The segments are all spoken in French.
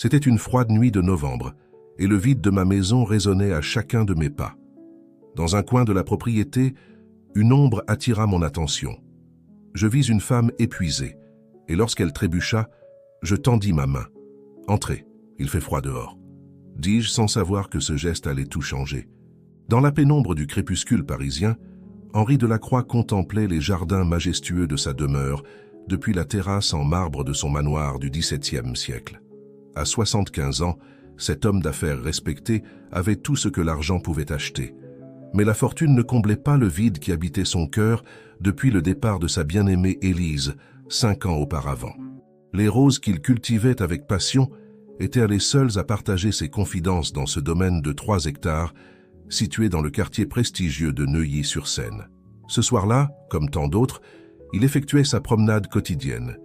C'était une froide nuit de novembre, et le vide de ma maison résonnait à chacun de mes pas. Dans un coin de la propriété, une ombre attira mon attention. Je vis une femme épuisée, et lorsqu'elle trébucha, je tendis ma main. « Entrez, il fait froid dehors », dis-je sans savoir que ce geste allait tout changer. Dans la pénombre du crépuscule parisien, Henri Delacroix contemplait les jardins majestueux de sa demeure depuis la terrasse en marbre de son manoir du XVIIe siècle. À 75 ans, cet homme d'affaires respecté avait tout ce que l'argent pouvait acheter. Mais la fortune ne comblait pas le vide qui habitait son cœur depuis le départ de sa bien-aimée Élise, 5 ans auparavant. Les roses qu'il cultivait avec passion étaient les seules à partager ses confidences dans ce domaine de 3 hectares, situé dans le quartier prestigieux de Neuilly-sur-Seine. Ce soir-là, comme tant d'autres, il effectuait sa promenade quotidienne,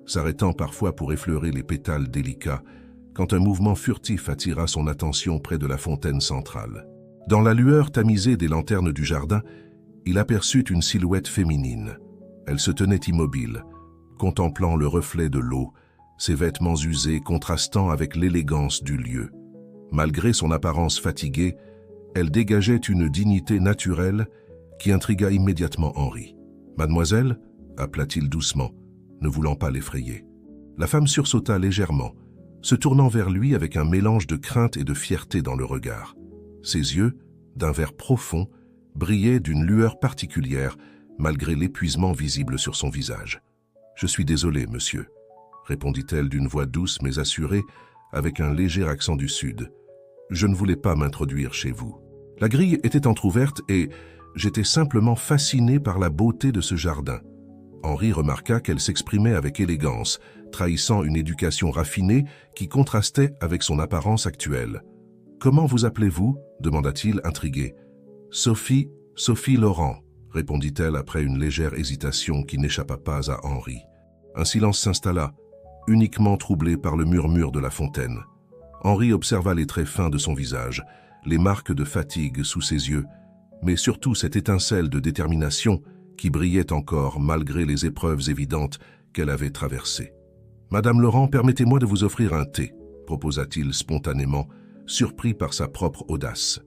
s'arrêtant parfois pour effleurer les pétales délicats, quand un mouvement furtif attira son attention près de la fontaine centrale. Dans la lueur tamisée des lanternes du jardin, il aperçut une silhouette féminine. Elle se tenait immobile, contemplant le reflet de l'eau, ses vêtements usés contrastant avec l'élégance du lieu. Malgré son apparence fatiguée, elle dégageait une dignité naturelle qui intrigua immédiatement Henri. « Mademoiselle » appela-t-il doucement, ne voulant pas l'effrayer. La femme sursauta légèrement, se tournant vers lui avec un mélange de crainte et de fierté dans le regard. Ses yeux, d'un vert profond, brillaient d'une lueur particulière, malgré l'épuisement visible sur son visage. « Je suis désolée, monsieur », répondit-elle d'une voix douce mais assurée, avec un léger accent du Sud. « Je ne voulais pas m'introduire chez vous. » La grille était entr'ouverte et j'étais simplement fasciné par la beauté de ce jardin. Henri remarqua qu'elle s'exprimait avec élégance, trahissant une éducation raffinée qui contrastait avec son apparence actuelle. « Comment vous appelez-vous » demanda-t-il intrigué. « Sophie Laurent », répondit-elle après une légère hésitation qui n'échappa pas à Henri. Un silence s'installa, uniquement troublé par le murmure de la fontaine. Henri observa les traits fins de son visage, les marques de fatigue sous ses yeux, mais surtout cette étincelle de détermination qui brillait encore malgré les épreuves évidentes qu'elle avait traversées. « Madame Laurent, permettez-moi de vous offrir un thé », proposa-t-il spontanément, surpris par sa propre audace.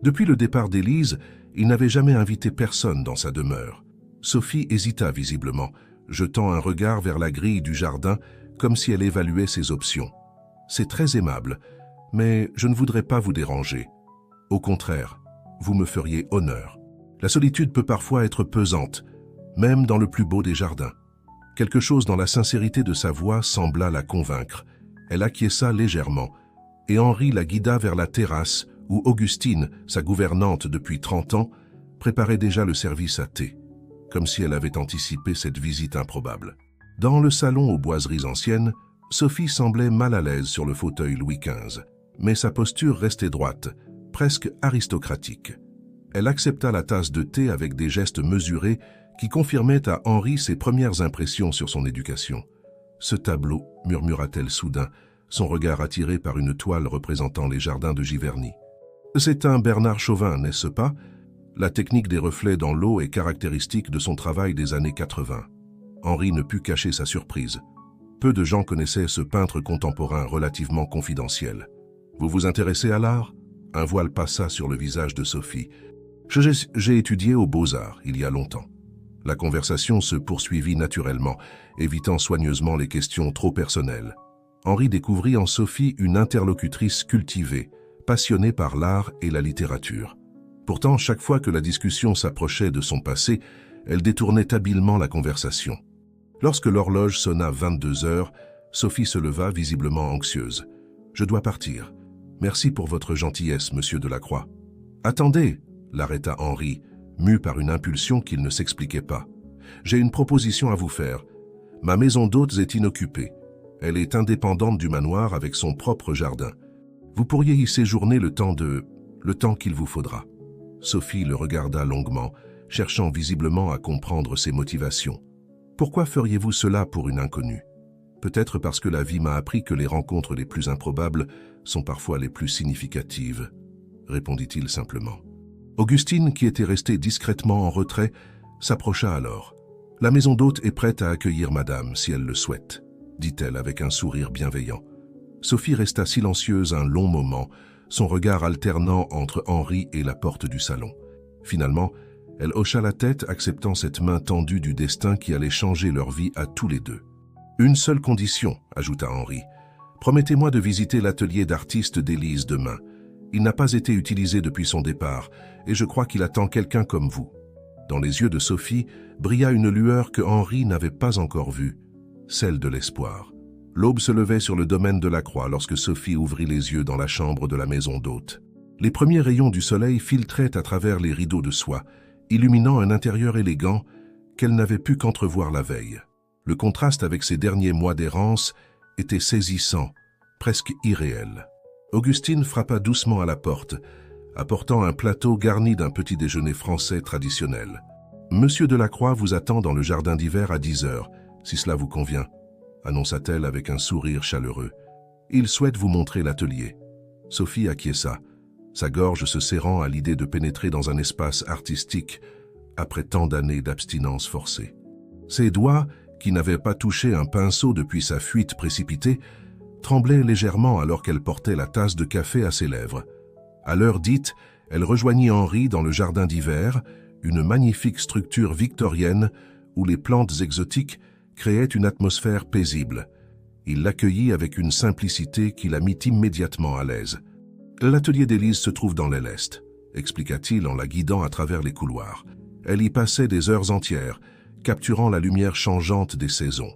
Depuis le départ d'Élise, il n'avait jamais invité personne dans sa demeure. Sophie hésita visiblement, jetant un regard vers la grille du jardin comme si elle évaluait ses options. « C'est très aimable, mais je ne voudrais pas vous déranger. Au contraire, vous me feriez honneur. La solitude peut parfois être pesante, même dans le plus beau des jardins. » Quelque chose dans la sincérité de sa voix sembla la convaincre. Elle acquiesça légèrement, et Henri la guida vers la terrasse où Augustine, sa gouvernante depuis 30 ans, préparait déjà le service à thé, comme si elle avait anticipé cette visite improbable. Dans le salon aux boiseries anciennes, Sophie semblait mal à l'aise sur le fauteuil Louis XV, mais sa posture restait droite, presque aristocratique. Elle accepta la tasse de thé avec des gestes mesurés qui confirmaient à Henri ses premières impressions sur son éducation. « Ce tableau » murmura-t-elle soudain, son regard attiré par une toile représentant les jardins de Giverny. « C'est un Bernard Chauvin, n'est-ce pas ? La technique des reflets dans l'eau est caractéristique de son travail des années 80. » Henri ne put cacher sa surprise. Peu de gens connaissaient ce peintre contemporain relativement confidentiel. « Vous vous intéressez à l'art ?» Un voile passa sur le visage de Sophie. « J'ai étudié aux Beaux-Arts il y a longtemps. » La conversation se poursuivit naturellement, évitant soigneusement les questions trop personnelles. Henri découvrit en Sophie une interlocutrice cultivée, passionnée par l'art et la littérature. Pourtant, chaque fois que la discussion s'approchait de son passé, elle détournait habilement la conversation. Lorsque l'horloge sonna 22 heures, Sophie se leva, visiblement anxieuse. « Je dois partir. Merci pour votre gentillesse, monsieur Delacroix. »« Attendez !» l'arrêta Henri, mu par une impulsion qu'il ne s'expliquait pas. « J'ai une proposition à vous faire. Ma maison d'hôtes est inoccupée. Elle est indépendante du manoir avec son propre jardin. Vous pourriez y séjourner le temps qu'il vous faudra. » Sophie le regarda longuement, cherchant visiblement à comprendre ses motivations. « Pourquoi feriez-vous cela pour une inconnue ? Peut-être parce que la vie m'a appris que les rencontres les plus improbables sont parfois les plus significatives, » répondit-il simplement. Augustine, qui était restée discrètement en retrait, s'approcha alors. « La maison d'hôtes est prête à accueillir madame, si elle le souhaite, » dit-elle avec un sourire bienveillant. « Sophie resta silencieuse un long moment, son regard alternant entre Henri et la porte du salon. Finalement, elle hocha la tête, acceptant cette main tendue du destin qui allait changer leur vie à tous les deux. « Une seule condition, » ajouta Henri. « Promettez-moi de visiter l'atelier d'artiste d'Élise demain. Il n'a pas été utilisé depuis son départ, et je crois qu'il attend quelqu'un comme vous. » Dans les yeux de Sophie brilla une lueur que Henri n'avait pas encore vue, celle de l'espoir. L'aube se levait sur le domaine de la Croix lorsque Sophie ouvrit les yeux dans la chambre de la maison d'hôte. Les premiers rayons du soleil filtraient à travers les rideaux de soie, illuminant un intérieur élégant qu'elle n'avait pu qu'entrevoir la veille. Le contraste avec ses derniers mois d'errance était saisissant, presque irréel. Augustine frappa doucement à la porte, apportant un plateau garni d'un petit déjeuner français traditionnel. « Monsieur Delacroix vous attend dans le jardin d'hiver à 10 heures, si cela vous convient, » annonça-t-elle avec un sourire chaleureux. « Il souhaite vous montrer l'atelier. » Sophie acquiesça, sa gorge se serrant à l'idée de pénétrer dans un espace artistique après tant d'années d'abstinence forcée. Ses doigts, qui n'avaient pas touché un pinceau depuis sa fuite précipitée, tremblaient légèrement alors qu'elle portait la tasse de café à ses lèvres. À l'heure dite, elle rejoignit Henri dans le jardin d'hiver, une magnifique structure victorienne où les plantes exotiques créaient une atmosphère paisible. Il l'accueillit avec une simplicité qui la mit immédiatement à l'aise. « L'atelier d'Élise se trouve dans l'aile est, » expliqua-t-il en la guidant à travers les couloirs. Elle y passait des heures entières, capturant la lumière changeante des saisons.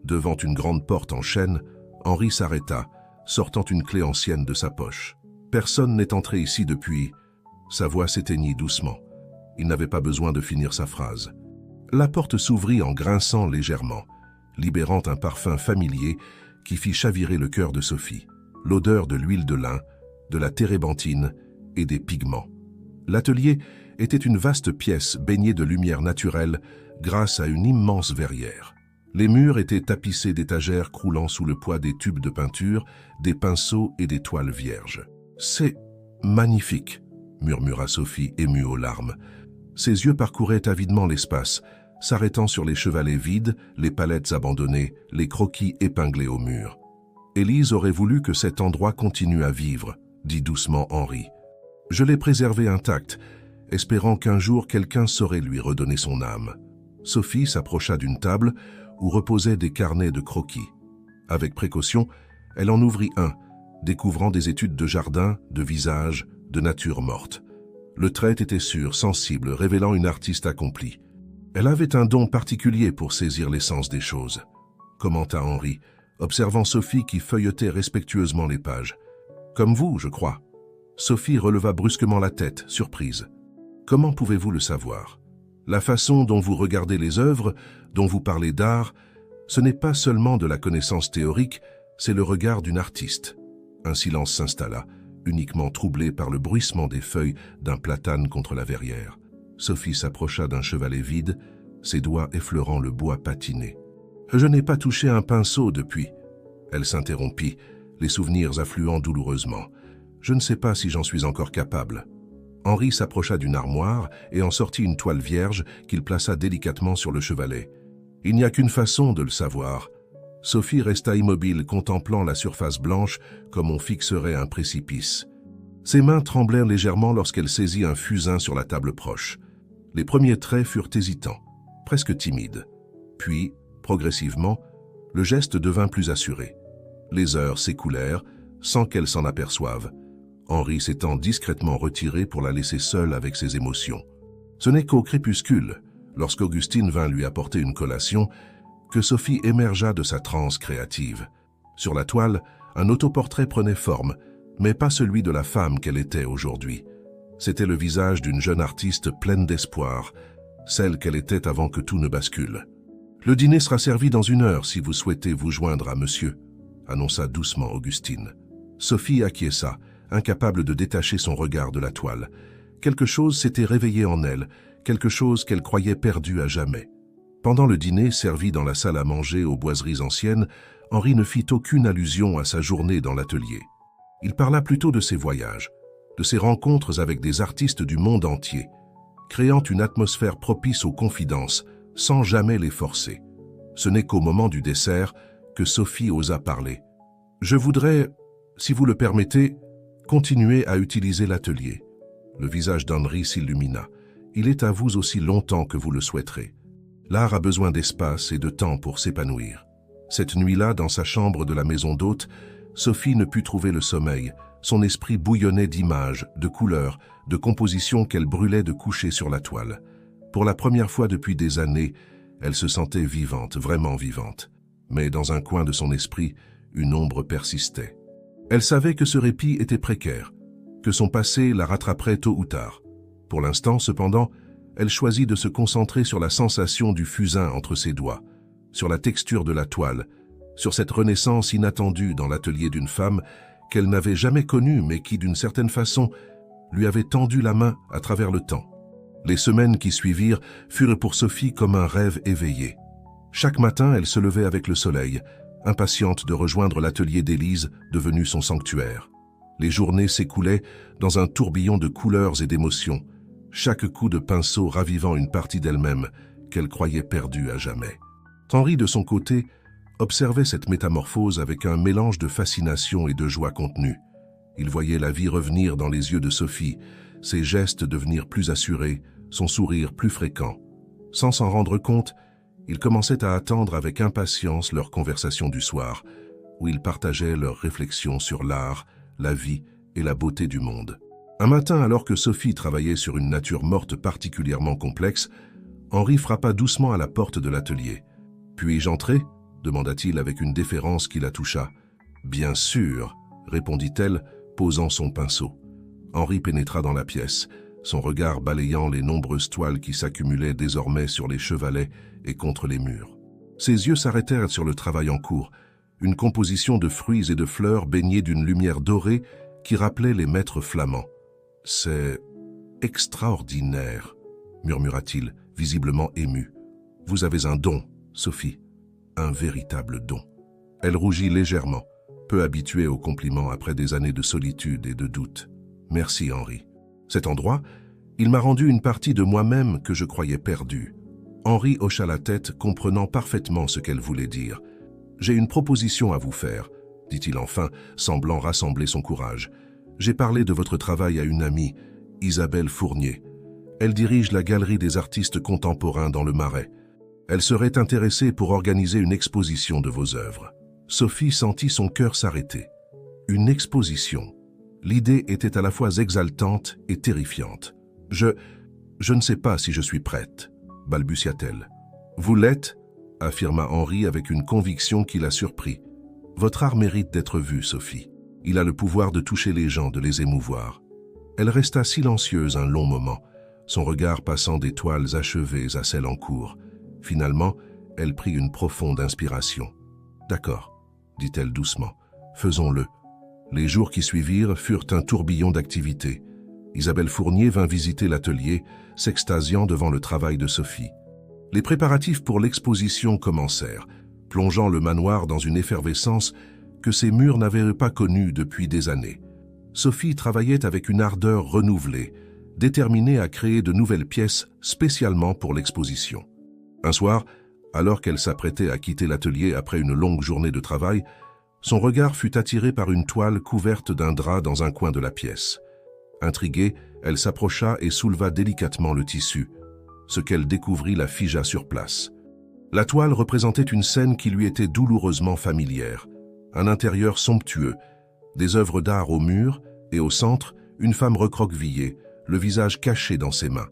Devant une grande porte en chêne, Henri s'arrêta, sortant une clé ancienne de sa poche. Personne n'est entré ici depuis. Sa voix s'éteignit doucement. Il n'avait pas besoin de finir sa phrase. La porte s'ouvrit en grinçant légèrement, libérant un parfum familier qui fit chavirer le cœur de Sophie. L'odeur de l'huile de lin, de la térébenthine et des pigments. L'atelier était une vaste pièce baignée de lumière naturelle grâce à une immense verrière. Les murs étaient tapissés d'étagères croulant sous le poids des tubes de peinture, des pinceaux et des toiles vierges. « C'est magnifique !» murmura Sophie, émue aux larmes. Ses yeux parcouraient avidement l'espace, s'arrêtant sur les chevalets vides, les palettes abandonnées, les croquis épinglés au mur. Élise aurait voulu que cet endroit continue à vivre, dit doucement Henri. Je l'ai préservé intact, espérant qu'un jour quelqu'un saurait lui redonner son âme. Sophie s'approcha d'une table où reposaient des carnets de croquis. Avec précaution, elle en ouvrit un, découvrant des études de jardin, de visage, de nature morte. Le trait était sûr, sensible, révélant une artiste accomplie. Elle avait un don particulier pour saisir l'essence des choses, commenta Henri, observant Sophie qui feuilletait respectueusement les pages. Comme vous, je crois. Sophie releva brusquement la tête, surprise. Comment pouvez-vous le savoir? La façon dont vous regardez les œuvres, dont vous parlez d'art, ce n'est pas seulement de la connaissance théorique, c'est le regard d'une artiste. Un silence s'installa, uniquement troublé par le bruissement des feuilles d'un platane contre la verrière. Sophie s'approcha d'un chevalet vide, ses doigts effleurant le bois patiné. « Je n'ai pas touché un pinceau depuis. » Elle s'interrompit, les souvenirs affluant douloureusement. « Je ne sais pas si j'en suis encore capable. » Henri s'approcha d'une armoire et en sortit une toile vierge qu'il plaça délicatement sur le chevalet. Il n'y a qu'une façon de le savoir. Sophie resta immobile, contemplant la surface blanche comme on fixerait un précipice. Ses mains tremblèrent légèrement lorsqu'elle saisit un fusain sur la table proche. Les premiers traits furent hésitants, presque timides. Puis, progressivement, le geste devint plus assuré. Les heures s'écoulèrent sans qu'elle s'en aperçoive, Henri s'étant discrètement retiré pour la laisser seule avec ses émotions. Ce n'est qu'au crépuscule, lorsqu'Augustine vint lui apporter une collation, que Sophie émergea de sa transe créative. Sur la toile, un autoportrait prenait forme, mais pas celui de la femme qu'elle était aujourd'hui. C'était le visage d'une jeune artiste pleine d'espoir, celle qu'elle était avant que tout ne bascule. « Le dîner sera servi dans 1 heure si vous souhaitez vous joindre à monsieur », annonça doucement Augustine. Sophie acquiesça, incapable de détacher son regard de la toile. Quelque chose s'était réveillé en elle, quelque chose qu'elle croyait perdu à jamais. Pendant le dîner servi dans la salle à manger aux boiseries anciennes, Henri ne fit aucune allusion à sa journée dans l'atelier. Il parla plutôt de ses voyages, de ses rencontres avec des artistes du monde entier, créant une atmosphère propice aux confidences, sans jamais les forcer. Ce n'est qu'au moment du dessert que Sophie osa parler. Je voudrais, si vous le permettez, continuer à utiliser l'atelier. Le visage d'Henri s'illumina. Il est à vous aussi longtemps que vous le souhaiterez. L'art a besoin d'espace et de temps pour s'épanouir. Cette nuit-là, dans sa chambre de la maison d'hôte, Sophie ne put trouver le sommeil. Son esprit bouillonnait d'images, de couleurs, de compositions qu'elle brûlait de coucher sur la toile. Pour la première fois depuis des années, elle se sentait vivante, vraiment vivante. Mais dans un coin de son esprit, une ombre persistait. Elle savait que ce répit était précaire, que son passé la rattraperait tôt ou tard. Pour l'instant, cependant, elle choisit de se concentrer sur la sensation du fusain entre ses doigts, sur la texture de la toile, sur cette renaissance inattendue dans l'atelier d'une femme qu'elle n'avait jamais connue mais qui, d'une certaine façon, lui avait tendu la main à travers le temps. Les semaines qui suivirent furent pour Sophie comme un rêve éveillé. Chaque matin, elle se levait avec le soleil, impatiente de rejoindre l'atelier d'Élise, devenu son sanctuaire. Les journées s'écoulaient dans un tourbillon de couleurs et d'émotions, chaque coup de pinceau ravivant une partie d'elle-même qu'elle croyait perdue à jamais. Henri, de son côté, observait cette métamorphose avec un mélange de fascination et de joie contenue. Il voyait la vie revenir dans les yeux de Sophie, ses gestes devenir plus assurés, son sourire plus fréquent. Sans s'en rendre compte, il commençait à attendre avec impatience leur conversation du soir, où ils partageaient leurs réflexions sur l'art, la vie et la beauté du monde. Un matin, alors que Sophie travaillait sur une nature morte particulièrement complexe, Henri frappa doucement à la porte de l'atelier. « Puis-je entrer » demanda-t-il avec une déférence qui la toucha. « Bien sûr » répondit-elle, posant son pinceau. Henri pénétra dans la pièce, son regard balayant les nombreuses toiles qui s'accumulaient désormais sur les chevalets et contre les murs. Ses yeux s'arrêtèrent sur le travail en cours, une composition de fruits et de fleurs baignée d'une lumière dorée qui rappelait les maîtres flamands. « C'est extraordinaire » murmura-t-il, visiblement ému. « Vous avez un don, Sophie, un véritable don. » Elle rougit légèrement, peu habituée aux compliments après des années de solitude et de doute. « Merci, Henri. Cet endroit, il m'a rendu une partie de moi-même que je croyais perdue. » Henri hocha la tête, comprenant parfaitement ce qu'elle voulait dire. « J'ai une proposition à vous faire, » dit-il enfin, semblant rassembler son courage. « J'ai parlé de votre travail à une amie, Isabelle Fournier. Elle dirige la Galerie des artistes contemporains dans le Marais. Elle serait intéressée pour organiser une exposition de vos œuvres. » Sophie sentit son cœur s'arrêter. Une exposition. L'idée était à la fois exaltante et terrifiante. « Je ne sais pas si je suis prête, » balbutia-t-elle. « Vous l'êtes » affirma Henri avec une conviction qui la surprit. « Votre art mérite d'être vu, Sophie. Il a le pouvoir de toucher les gens, de les émouvoir. » Elle resta silencieuse un long moment, son regard passant des toiles achevées à celles en cours. Finalement, elle prit une profonde inspiration. « D'accord, » dit-elle doucement, « faisons-le. » Les jours qui suivirent furent un tourbillon d'activités. Isabelle Fournier vint visiter l'atelier, s'extasiant devant le travail de Sophie. Les préparatifs pour l'exposition commencèrent, plongeant le manoir dans une effervescence que ses murs n'avaient pas connue depuis des années. Sophie travaillait avec une ardeur renouvelée, déterminée à créer de nouvelles pièces spécialement pour l'exposition. Un soir, alors qu'elle s'apprêtait à quitter l'atelier après une longue journée de travail, son regard fut attiré par une toile couverte d'un drap dans un coin de la pièce. Intriguée, elle s'approcha et souleva délicatement le tissu. Ce qu'elle découvrit la figea sur place. La toile représentait une scène qui lui était douloureusement familière. Un intérieur somptueux, des œuvres d'art au mur et au centre, une femme recroquevillée, le visage caché dans ses mains.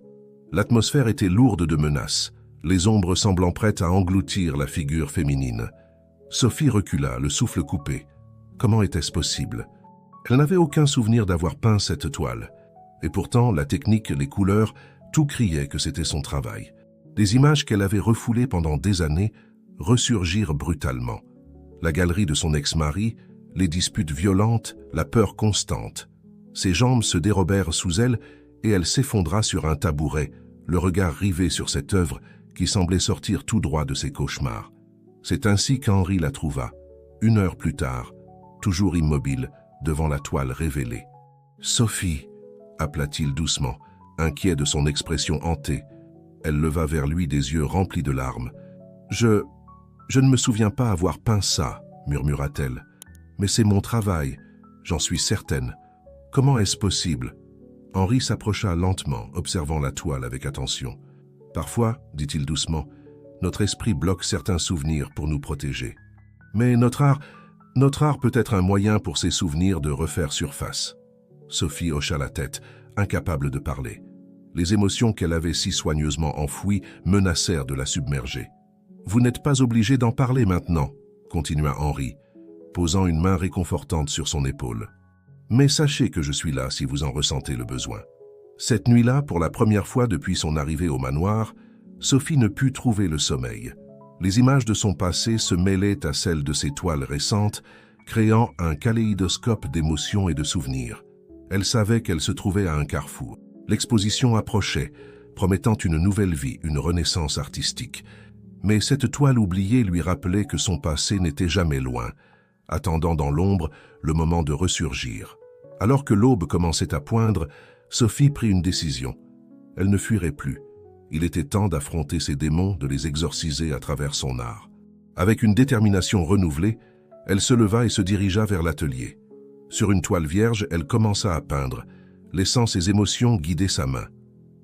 L'atmosphère était lourde de menaces, les ombres semblant prêtes à engloutir la figure féminine. Sophie recula, le souffle coupé. Comment était-ce possible? Elle n'avait aucun souvenir d'avoir peint cette toile. Et pourtant, la technique, les couleurs, tout criait que c'était son travail. Des images qu'elle avait refoulées pendant des années ressurgirent brutalement. La galerie de son ex-mari, les disputes violentes, la peur constante. Ses jambes se dérobèrent sous elle et elle s'effondra sur un tabouret, le regard rivé sur cette œuvre qui semblait sortir tout droit de ses cauchemars. C'est ainsi qu'Henri la trouva, 1 heure plus tard, toujours immobile, devant la toile révélée. « Sophie !» appela-t-il doucement, inquiet de son expression hantée. Elle leva vers lui des yeux remplis de larmes. « Je ne me souviens pas avoir peint ça, » murmura-t-elle. Mais c'est mon travail, j'en suis certaine. Comment est-ce possible? Henri s'approcha lentement, observant la toile avec attention. Parfois, dit-il doucement, notre esprit bloque certains souvenirs pour nous protéger. Mais notre art peut être un moyen pour ces souvenirs de refaire surface. Sophie hocha la tête, incapable de parler. Les émotions qu'elle avait si soigneusement enfouies menacèrent de la submerger. « Vous n'êtes pas obligé d'en parler maintenant », continua Henri, posant une main réconfortante sur son épaule. « Mais sachez que je suis là si vous en ressentez le besoin. » Cette nuit-là, pour la première fois depuis son arrivée au manoir, Sophie ne put trouver le sommeil. Les images de son passé se mêlaient à celles de ses toiles récentes, créant un kaléidoscope d'émotions et de souvenirs. Elle savait qu'elle se trouvait à un carrefour. L'exposition approchait, promettant une nouvelle vie, une renaissance artistique. Mais cette toile oubliée lui rappelait que son passé n'était jamais loin, attendant dans l'ombre le moment de ressurgir. Alors que l'aube commençait à poindre, Sophie prit une décision. Elle ne fuirait plus. Il était temps d'affronter ses démons, de les exorciser à travers son art. Avec une détermination renouvelée, elle se leva et se dirigea vers l'atelier. Sur une toile vierge, elle commença à peindre, laissant ses émotions guider sa main.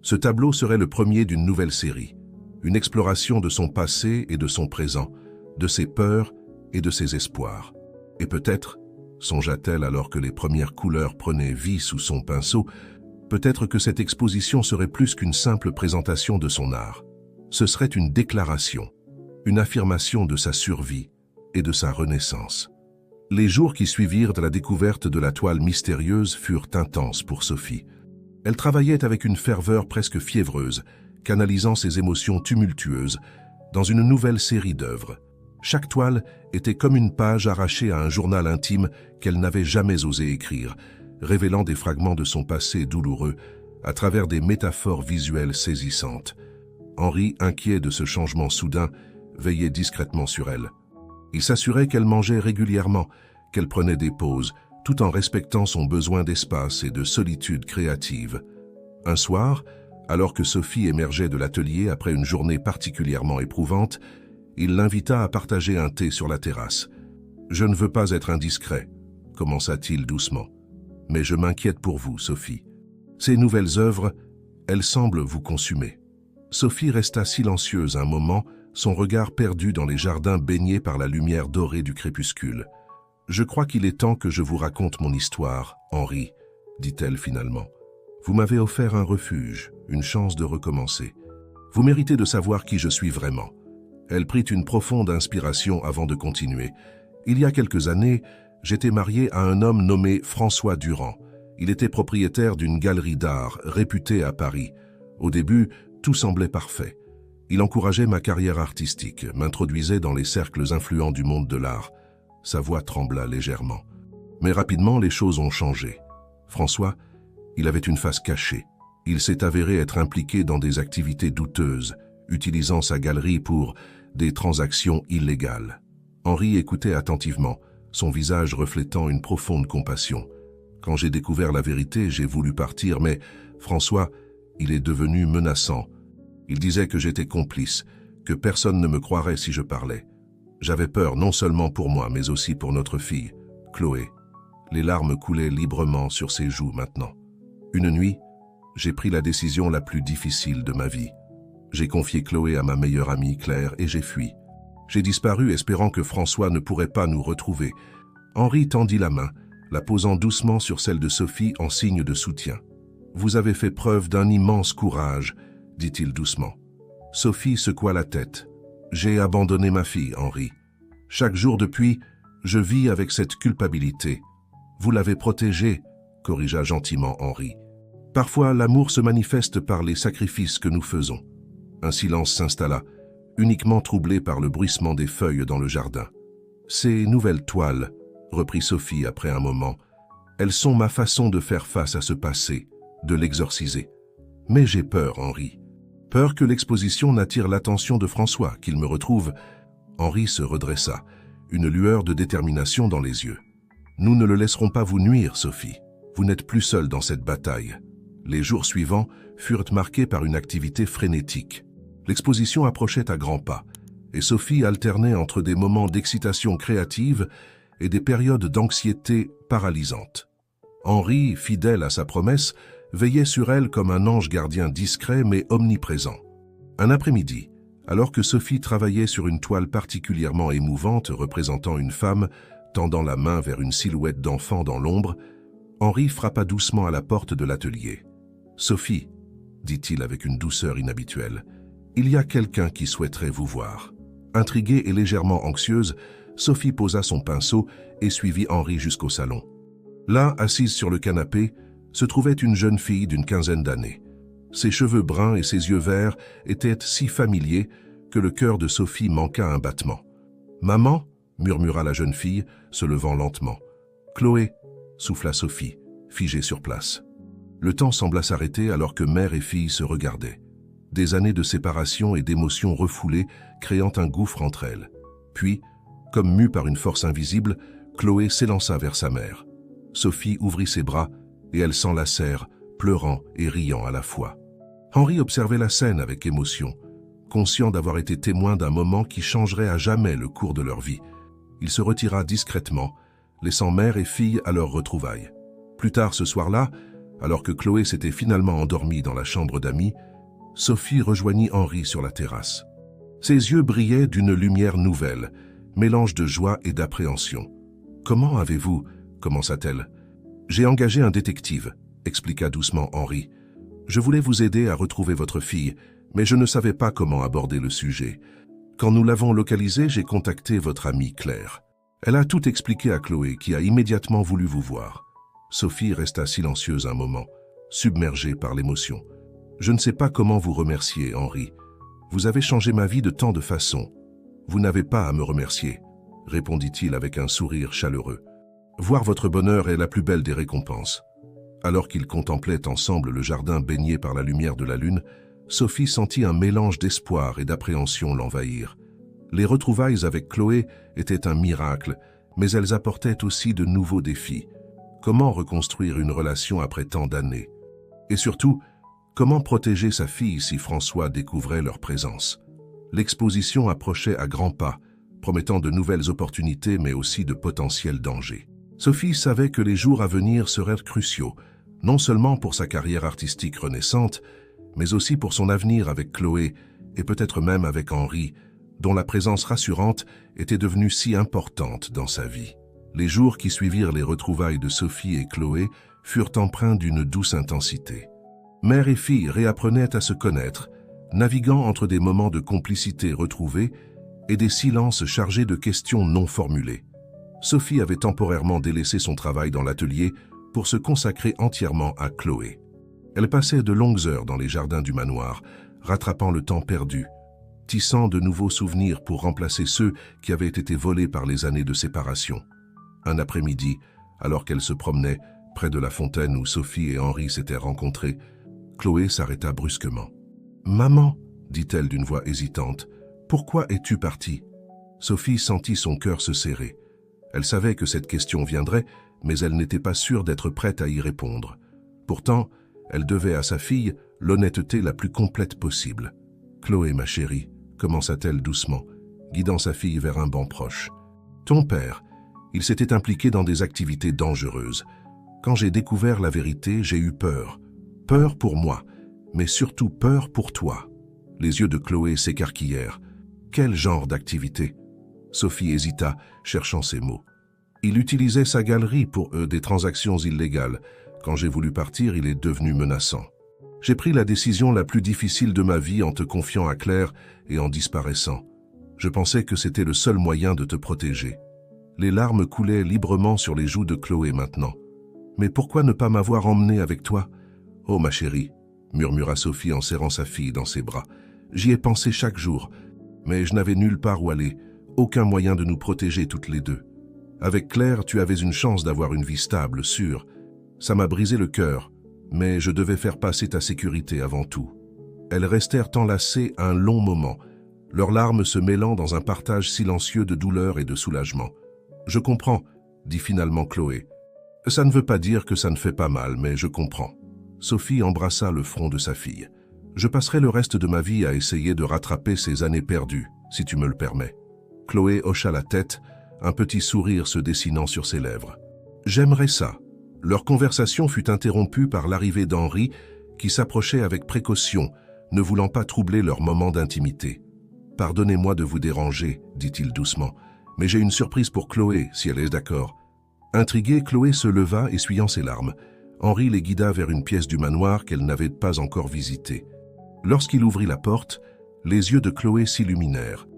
Ce tableau serait le premier d'une nouvelle série, une exploration de son passé et de son présent, de ses peurs et de ses espoirs. Et peut-être, songea-t-elle alors que les premières couleurs prenaient vie sous son pinceau, peut-être que cette exposition serait plus qu'une simple présentation de son art. Ce serait une déclaration, une affirmation de sa survie et de sa renaissance. Les jours qui suivirent la découverte de la toile mystérieuse furent intenses pour Sophie. Elle travaillait avec une ferveur presque fiévreuse, canalisant ses émotions tumultueuses dans une nouvelle série d'œuvres. Chaque toile était comme une page arrachée à un journal intime qu'elle n'avait jamais osé écrire, révélant des fragments de son passé douloureux à travers des métaphores visuelles saisissantes. Henri, inquiet de ce changement soudain, veillait discrètement sur elle. Il s'assurait qu'elle mangeait régulièrement, qu'elle prenait des pauses, tout en respectant son besoin d'espace et de solitude créative. Un soir, alors que Sophie émergeait de l'atelier après une journée particulièrement éprouvante, il l'invita à partager un thé sur la terrasse. « Je ne veux pas être indiscret », commença-t-il doucement. « Mais je m'inquiète pour vous, Sophie. Ces nouvelles œuvres, elles semblent vous consumer. » Sophie resta silencieuse un moment, son regard perdu dans les jardins baignés par la lumière dorée du crépuscule. « Je crois qu'il est temps que je vous raconte mon histoire, Henri, » dit-elle finalement. « Vous m'avez offert un refuge, une chance de recommencer. Vous méritez de savoir qui je suis vraiment. » Elle prit une profonde inspiration avant de continuer. « Il y a quelques années, j'étais mariée à un homme nommé François Durand. Il était propriétaire d'une galerie d'art réputée à Paris. Au début, tout semblait parfait. Il encourageait ma carrière artistique, m'introduisait dans les cercles influents du monde de l'art. » Sa voix trembla légèrement. Mais rapidement, les choses ont changé. François, il avait une face cachée. Il s'est avéré être impliqué dans des activités douteuses, utilisant sa galerie pour des transactions illégales. Henri écoutait attentivement, son visage reflétant une profonde compassion. Quand j'ai découvert la vérité, j'ai voulu partir, mais François, il est devenu menaçant. Il disait que j'étais complice, que personne ne me croirait si je parlais. J'avais peur non seulement pour moi, mais aussi pour notre fille, Chloé. Les larmes coulaient librement sur ses joues maintenant. Une nuit, j'ai pris la décision la plus difficile de ma vie. J'ai confié Chloé à ma meilleure amie Claire et j'ai fui. J'ai disparu espérant que François ne pourrait pas nous retrouver. Henri tendit la main, la posant doucement sur celle de Sophie en signe de soutien. « Vous avez fait preuve d'un immense courage », dit-il doucement. Sophie secoua la tête. « J'ai abandonné ma fille, Henri. Chaque jour depuis, je vis avec cette culpabilité. Vous l'avez protégée, » corrigea gentiment Henri. « Parfois, l'amour se manifeste par les sacrifices que nous faisons. » Un silence s'installa, uniquement troublé par le bruissement des feuilles dans le jardin. « Ces nouvelles toiles, » reprit Sophie après un moment, « elles sont ma façon de faire face à ce passé, de l'exorciser. Mais j'ai peur, Henri. Peur que l'exposition n'attire l'attention de François, qu'il me retrouve. » Henri se redressa, une lueur de détermination dans les yeux. « Nous ne le laisserons pas vous nuire, Sophie. Vous n'êtes plus seule dans cette bataille. » Les jours suivants furent marqués par une activité frénétique. L'exposition approchait à grands pas, et Sophie alternait entre des moments d'excitation créative et des périodes d'anxiété paralysantes. Henri, fidèle à sa promesse, veillait sur elle comme un ange gardien discret mais omniprésent. Un après-midi, alors que Sophie travaillait sur une toile particulièrement émouvante représentant une femme tendant la main vers une silhouette d'enfant dans l'ombre, Henri frappa doucement à la porte de l'atelier. « Sophie, » dit-il avec une douceur inhabituelle, « il y a quelqu'un qui souhaiterait vous voir. » Intriguée et légèrement anxieuse, Sophie posa son pinceau et suivit Henri jusqu'au salon. Là, assise sur le canapé, se trouvait une jeune fille d'une quinzaine d'années. Ses cheveux bruns et ses yeux verts étaient si familiers que le cœur de Sophie manqua un battement. « Maman » murmura la jeune fille, se levant lentement. « Chloé » souffla Sophie, figée sur place. Le temps sembla s'arrêter alors que mère et fille se regardaient. Des années de séparation et d'émotions refoulées créant un gouffre entre elles. Puis, comme mue par une force invisible, Chloé s'élança vers sa mère. Sophie ouvrit ses bras et elles s'enlacèrent, pleurant et riant à la fois. Henri observait la scène avec émotion, conscient d'avoir été témoin d'un moment qui changerait à jamais le cours de leur vie. Il se retira discrètement, laissant mère et fille à leur retrouvailles. Plus tard ce soir-là, alors que Chloé s'était finalement endormie dans la chambre d'amis, Sophie rejoignit Henri sur la terrasse. Ses yeux brillaient d'une lumière nouvelle, mélange de joie et d'appréhension. « Comment avez-vous » commença-t-elle. « J'ai engagé un détective » expliqua doucement Henri. « Je voulais vous aider à retrouver votre fille, mais je ne savais pas comment aborder le sujet. Quand nous l'avons localisée, j'ai contacté votre amie Claire. Elle a tout expliqué à Chloé, qui a immédiatement voulu vous voir. » Sophie resta silencieuse un moment, submergée par l'émotion. « Je ne sais pas comment vous remercier, Henri. Vous avez changé ma vie de tant de façons. Vous n'avez pas à me remercier, » répondit-il avec un sourire chaleureux. « Voir votre bonheur est la plus belle des récompenses. » Alors qu'ils contemplaient ensemble le jardin baigné par la lumière de la lune, Sophie sentit un mélange d'espoir et d'appréhension l'envahir. Les retrouvailles avec Chloé étaient un miracle, mais elles apportaient aussi de nouveaux défis. Comment reconstruire une relation après tant d'années? Et surtout, comment protéger sa fille si François découvrait leur présence? L'exposition approchait à grands pas, promettant de nouvelles opportunités mais aussi de potentiels dangers. Sophie savait que les jours à venir seraient cruciaux, non seulement pour sa carrière artistique renaissante, mais aussi pour son avenir avec Chloé et peut-être même avec Henri, dont la présence rassurante était devenue si importante dans sa vie. Les jours qui suivirent les retrouvailles de Sophie et Chloé furent empreints d'une douce intensité. Mère et fille réapprenaient à se connaître, naviguant entre des moments de complicité retrouvés et des silences chargés de questions non formulées. Sophie avait temporairement délaissé son travail dans l'atelier pour se consacrer entièrement à Chloé. Elle passait de longues heures dans les jardins du manoir, rattrapant le temps perdu, tissant de nouveaux souvenirs pour remplacer ceux qui avaient été volés par les années de séparation. Un après-midi, alors qu'elle se promenait près de la fontaine où Sophie et Henri s'étaient rencontrés, Chloé s'arrêta brusquement. « Maman, » dit-elle d'une voix hésitante, « pourquoi es-tu partie » Sophie sentit son cœur se serrer. Elle savait que cette question viendrait, mais elle n'était pas sûre d'être prête à y répondre. Pourtant, elle devait à sa fille l'honnêteté la plus complète possible. « Chloé, ma chérie, » commença-t-elle doucement, guidant sa fille vers un banc proche. « Ton père, il s'était impliqué dans des activités dangereuses. Quand j'ai découvert la vérité, j'ai eu peur. Peur pour moi, mais surtout peur pour toi. » Les yeux de Chloé s'écarquillèrent. « Quel genre d'activité ?» Sophie hésita, cherchant ses mots. « Il utilisait sa galerie pour des transactions illégales. Quand j'ai voulu partir, il est devenu menaçant. J'ai pris la décision la plus difficile de ma vie en te confiant à Claire et en disparaissant. Je pensais que c'était le seul moyen de te protéger. » Les larmes coulaient librement sur les joues de Chloé maintenant. « Mais pourquoi ne pas m'avoir emmenée avec toi ?»« Oh, ma chérie, » murmura Sophie en serrant sa fille dans ses bras. « J'y ai pensé chaque jour, mais je n'avais nulle part où aller, aucun moyen de nous protéger toutes les deux. Avec Claire, tu avais une chance d'avoir une vie stable, sûre. Ça m'a brisé le cœur, mais je devais faire passer ta sécurité avant tout. » Elles restèrent enlacées un long moment, leurs larmes se mêlant dans un partage silencieux de douleur et de soulagement. « Je comprends, » dit finalement Chloé. « Ça ne veut pas dire que ça ne fait pas mal, mais je comprends. » Sophie embrassa le front de sa fille. « Je passerai le reste de ma vie à essayer de rattraper ces années perdues, si tu me le permets. » Chloé hocha la tête, un petit sourire se dessinant sur ses lèvres. « J'aimerais ça. » Leur conversation fut interrompue par l'arrivée d'Henri, qui s'approchait avec précaution, ne voulant pas troubler leur moment d'intimité. « Pardonnez-moi de vous déranger, dit-il doucement, mais j'ai une surprise pour Chloé, si elle est d'accord. » Intriguée, Chloé se leva, essuyant ses larmes. Henri les guida vers une pièce du manoir qu'elle n'avait pas encore visitée. Lorsqu'il ouvrit la porte, les yeux de Chloé s'illuminèrent.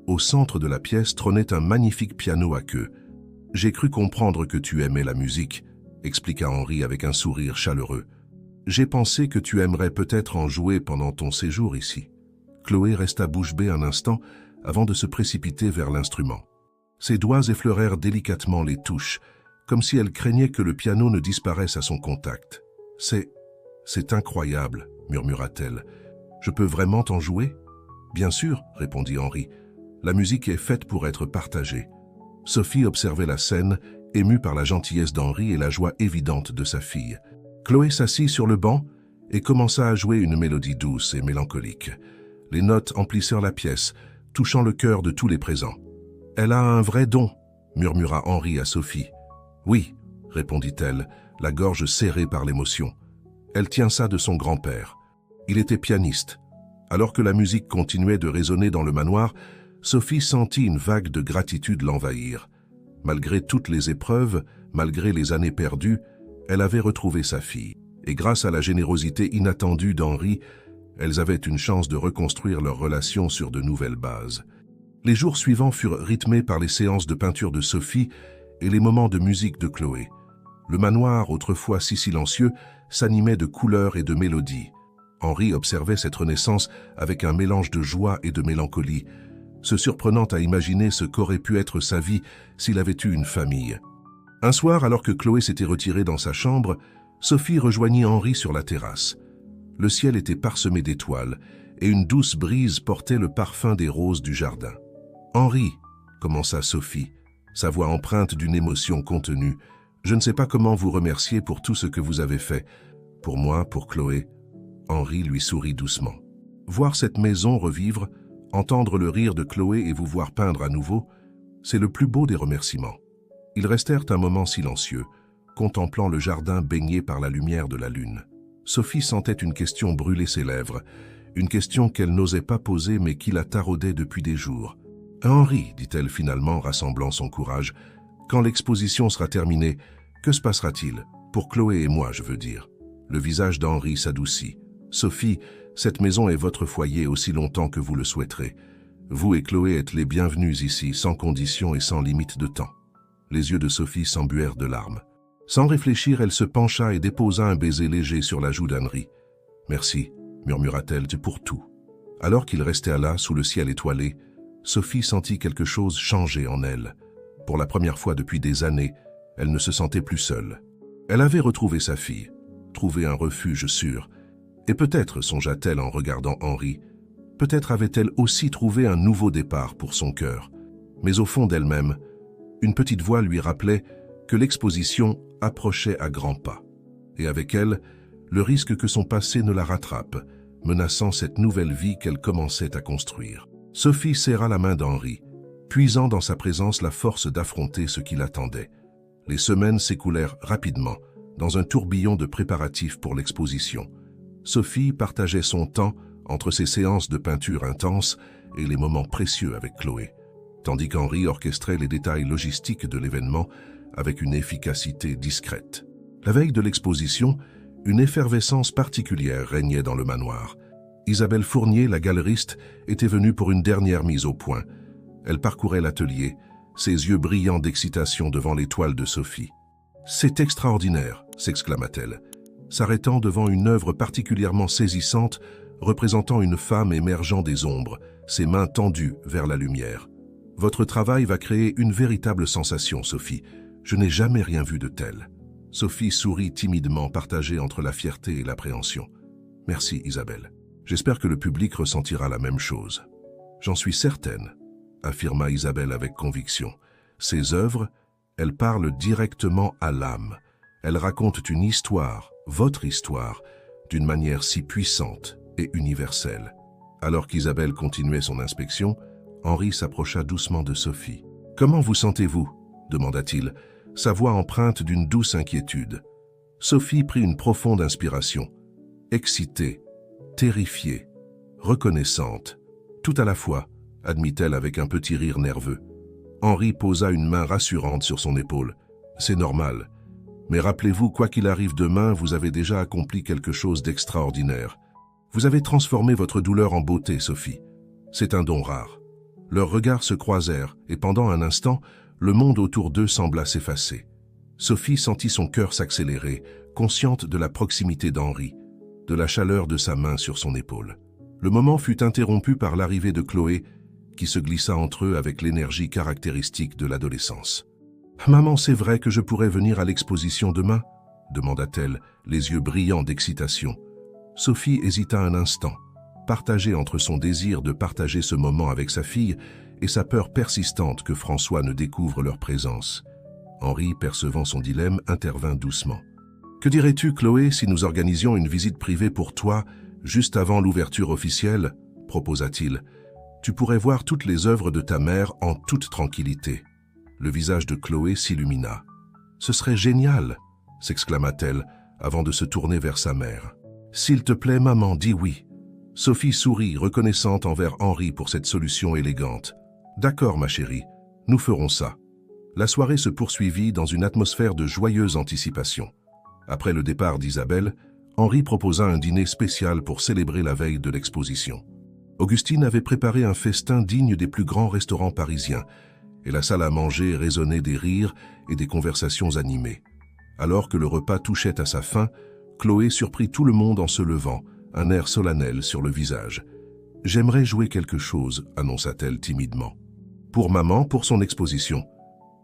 Au centre de la pièce trônait un magnifique piano à queue. « J'ai cru comprendre que tu aimais la musique, » expliqua Henri avec un sourire chaleureux. « J'ai pensé que tu aimerais peut-être en jouer pendant ton séjour ici. » Chloé resta bouche bée un instant avant de se précipiter vers l'instrument. Ses doigts effleurèrent délicatement les touches, comme si elle craignait que le piano ne disparaisse à son contact. « C'est incroyable, » murmura-t-elle. « Je peux vraiment t'en jouer ?»« Bien sûr, » répondit Henri. « La musique est faite pour être partagée. » Sophie observait la scène, émue par la gentillesse d'Henri et la joie évidente de sa fille. Chloé s'assit sur le banc et commença à jouer une mélodie douce et mélancolique. Les notes emplissèrent la pièce, touchant le cœur de tous les présents. « Elle a un vrai don, » murmura Henri à Sophie. « Oui, » répondit-elle, la gorge serrée par l'émotion. Elle tient ça de son grand-père. Il était pianiste. Alors que la musique continuait de résonner dans le manoir, Sophie sentit une vague de gratitude l'envahir. Malgré toutes les épreuves, malgré les années perdues, elle avait retrouvé sa fille. Et grâce à la générosité inattendue d'Henri, elles avaient une chance de reconstruire leur relation sur de nouvelles bases. Les jours suivants furent rythmés par les séances de peinture de Sophie et les moments de musique de Chloé. Le manoir, autrefois si silencieux, s'animait de couleurs et de mélodies. Henri observait cette renaissance avec un mélange de joie et de mélancolie, se surprenant à imaginer ce qu'aurait pu être sa vie s'il avait eu une famille. Un soir, alors que Chloé s'était retirée dans sa chambre, Sophie rejoignit Henri sur la terrasse. Le ciel était parsemé d'étoiles et une douce brise portait le parfum des roses du jardin. « Henri, » commença Sophie, sa voix empreinte d'une émotion contenue, « je ne sais pas comment vous remercier pour tout ce que vous avez fait. Pour moi, pour Chloé. » Henri lui sourit doucement. Voir cette maison revivre, entendre le rire de Chloé et vous voir peindre à nouveau, c'est le plus beau des remerciements. Ils restèrent un moment silencieux, contemplant le jardin baigné par la lumière de la lune. Sophie sentait une question brûler ses lèvres, une question qu'elle n'osait pas poser mais qui la taraudait depuis des jours. « Henri, » dit-elle finalement, rassemblant son courage, « quand l'exposition sera terminée, que se passera-t-il? Pour Chloé et moi, je veux dire. » Le visage d'Henri s'adoucit. « Sophie, cette maison est votre foyer aussi longtemps que vous le souhaiterez. Vous et Chloé êtes les bienvenus ici, sans condition et sans limite de temps. » Les yeux de Sophie s'embuèrent de larmes. Sans réfléchir, elle se pencha et déposa un baiser léger sur la joue d'Henri. « Merci, » murmura-t-elle, « pour tout. » Alors qu'il restait là, sous le ciel étoilé, Sophie sentit quelque chose changer en elle. Pour la première fois depuis des années, elle ne se sentait plus seule. Elle avait retrouvé sa fille, trouvé un refuge sûr. Et peut-être, songea-t-elle en regardant Henri, peut-être avait-elle aussi trouvé un nouveau départ pour son cœur. Mais au fond d'elle-même, une petite voix lui rappelait que l'exposition approchait à grands pas. Et avec elle, le risque que son passé ne la rattrape, menaçant cette nouvelle vie qu'elle commençait à construire. Sophie serra la main d'Henri, puisant dans sa présence la force d'affronter ce qui l'attendait. Les semaines s'écoulèrent rapidement, dans un tourbillon de préparatifs pour l'exposition. Sophie partageait son temps entre ses séances de peinture intenses et les moments précieux avec Chloé, tandis qu'Henri orchestrait les détails logistiques de l'événement avec une efficacité discrète. La veille de l'exposition, une effervescence particulière régnait dans le manoir. Isabelle Fournier, la galeriste, était venue pour une dernière mise au point. Elle parcourait l'atelier, ses yeux brillants d'excitation devant les toiles de Sophie. « C'est extraordinaire !» s'exclama-t-elle, s'arrêtant devant une œuvre particulièrement saisissante représentant une femme émergeant des ombres, ses mains tendues vers la lumière. « Votre travail va créer une véritable sensation, Sophie. Je n'ai jamais rien vu de tel. » Sophie sourit timidement, partagée entre la fierté et l'appréhension. « Merci, Isabelle. J'espère que le public ressentira la même chose. »« J'en suis certaine, » affirma Isabelle avec conviction. « Ces œuvres, elles parlent directement à l'âme. Elles racontent une histoire, votre histoire, d'une manière si puissante et universelle. » Alors qu'Isabelle continuait son inspection, Henri s'approcha doucement de Sophie. « Comment vous sentez-vous » demanda-t-il, sa voix empreinte d'une douce inquiétude. Sophie prit une profonde inspiration. Excitée, terrifiée, reconnaissante, tout à la fois, admit-elle avec un petit rire nerveux. Henri posa une main rassurante sur son épaule. « C'est normal. Mais rappelez-vous, quoi qu'il arrive demain, vous avez déjà accompli quelque chose d'extraordinaire. Vous avez transformé votre douleur en beauté, Sophie. C'est un don rare. » Leurs regards se croisèrent, et pendant un instant, le monde autour d'eux sembla s'effacer. Sophie sentit son cœur s'accélérer, consciente de la proximité d'Henri, de la chaleur de sa main sur son épaule. Le moment fut interrompu par l'arrivée de Chloé, qui se glissa entre eux avec l'énergie caractéristique de l'adolescence. « Maman, c'est vrai que je pourrais venir à l'exposition demain ?» demanda-t-elle, les yeux brillants d'excitation. Sophie hésita un instant, partagée entre son désir de partager ce moment avec sa fille et sa peur persistante que François ne découvre leur présence. Henri, percevant son dilemme, intervint doucement. « Que dirais-tu, Chloé, si nous organisions une visite privée pour toi, juste avant l'ouverture officielle ?» proposa-t-il. « Tu pourrais voir toutes les œuvres de ta mère en toute tranquillité. » Le visage de Chloé s'illumina. « Ce serait génial !» s'exclama-t-elle avant de se tourner vers sa mère. « S'il te plaît, maman, dis oui. » Sophie sourit, reconnaissante envers Henri pour cette solution élégante. « D'accord, ma chérie, nous ferons ça. » La soirée se poursuivit dans une atmosphère de joyeuse anticipation. Après le départ d'Isabelle, Henri proposa un dîner spécial pour célébrer la veille de l'exposition. Augustine avait préparé un festin digne des plus grands restaurants parisiens, et la salle à manger résonnait des rires et des conversations animées. Alors que le repas touchait à sa fin, Chloé surprit tout le monde en se levant, un air solennel sur le visage. « J'aimerais jouer quelque chose », annonça-t-elle timidement. « Pour maman, pour son exposition. »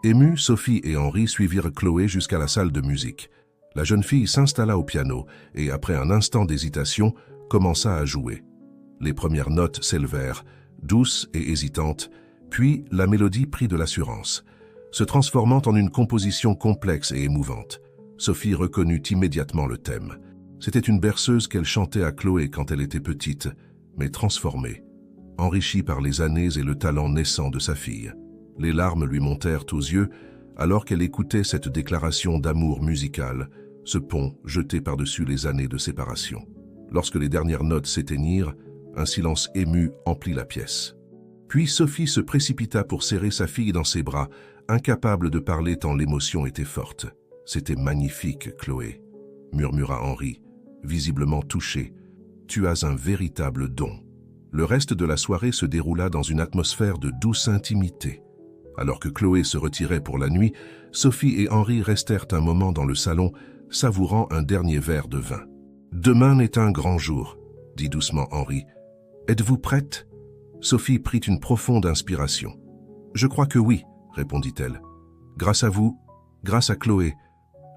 Émue, Sophie et Henri suivirent Chloé jusqu'à la salle de musique. La jeune fille s'installa au piano et, après un instant d'hésitation, commença à jouer. Les premières notes s'élevèrent, douces et hésitantes, puis la mélodie prit de l'assurance, se transformant en une composition complexe et émouvante. Sophie reconnut immédiatement le thème. C'était une berceuse qu'elle chantait à Chloé quand elle était petite, mais transformée, enrichie par les années et le talent naissant de sa fille. Les larmes lui montèrent aux yeux alors qu'elle écoutait cette déclaration d'amour musical, ce pont jeté par-dessus les années de séparation. Lorsque les dernières notes s'éteignirent, un silence ému emplit la pièce. Puis Sophie se précipita pour serrer sa fille dans ses bras, incapable de parler tant l'émotion était forte. « C'était magnifique, Chloé », murmura Henri, visiblement touché. « Tu as un véritable don. » Le reste de la soirée se déroula dans une atmosphère de douce intimité. Alors que Chloé se retirait pour la nuit, Sophie et Henri restèrent un moment dans le salon, savourant un dernier verre de vin. « Demain est un grand jour », dit doucement Henri. « Êtes-vous prête ?» Sophie prit une profonde inspiration. « Je crois que oui », répondit-elle. « Grâce à vous, grâce à Chloé,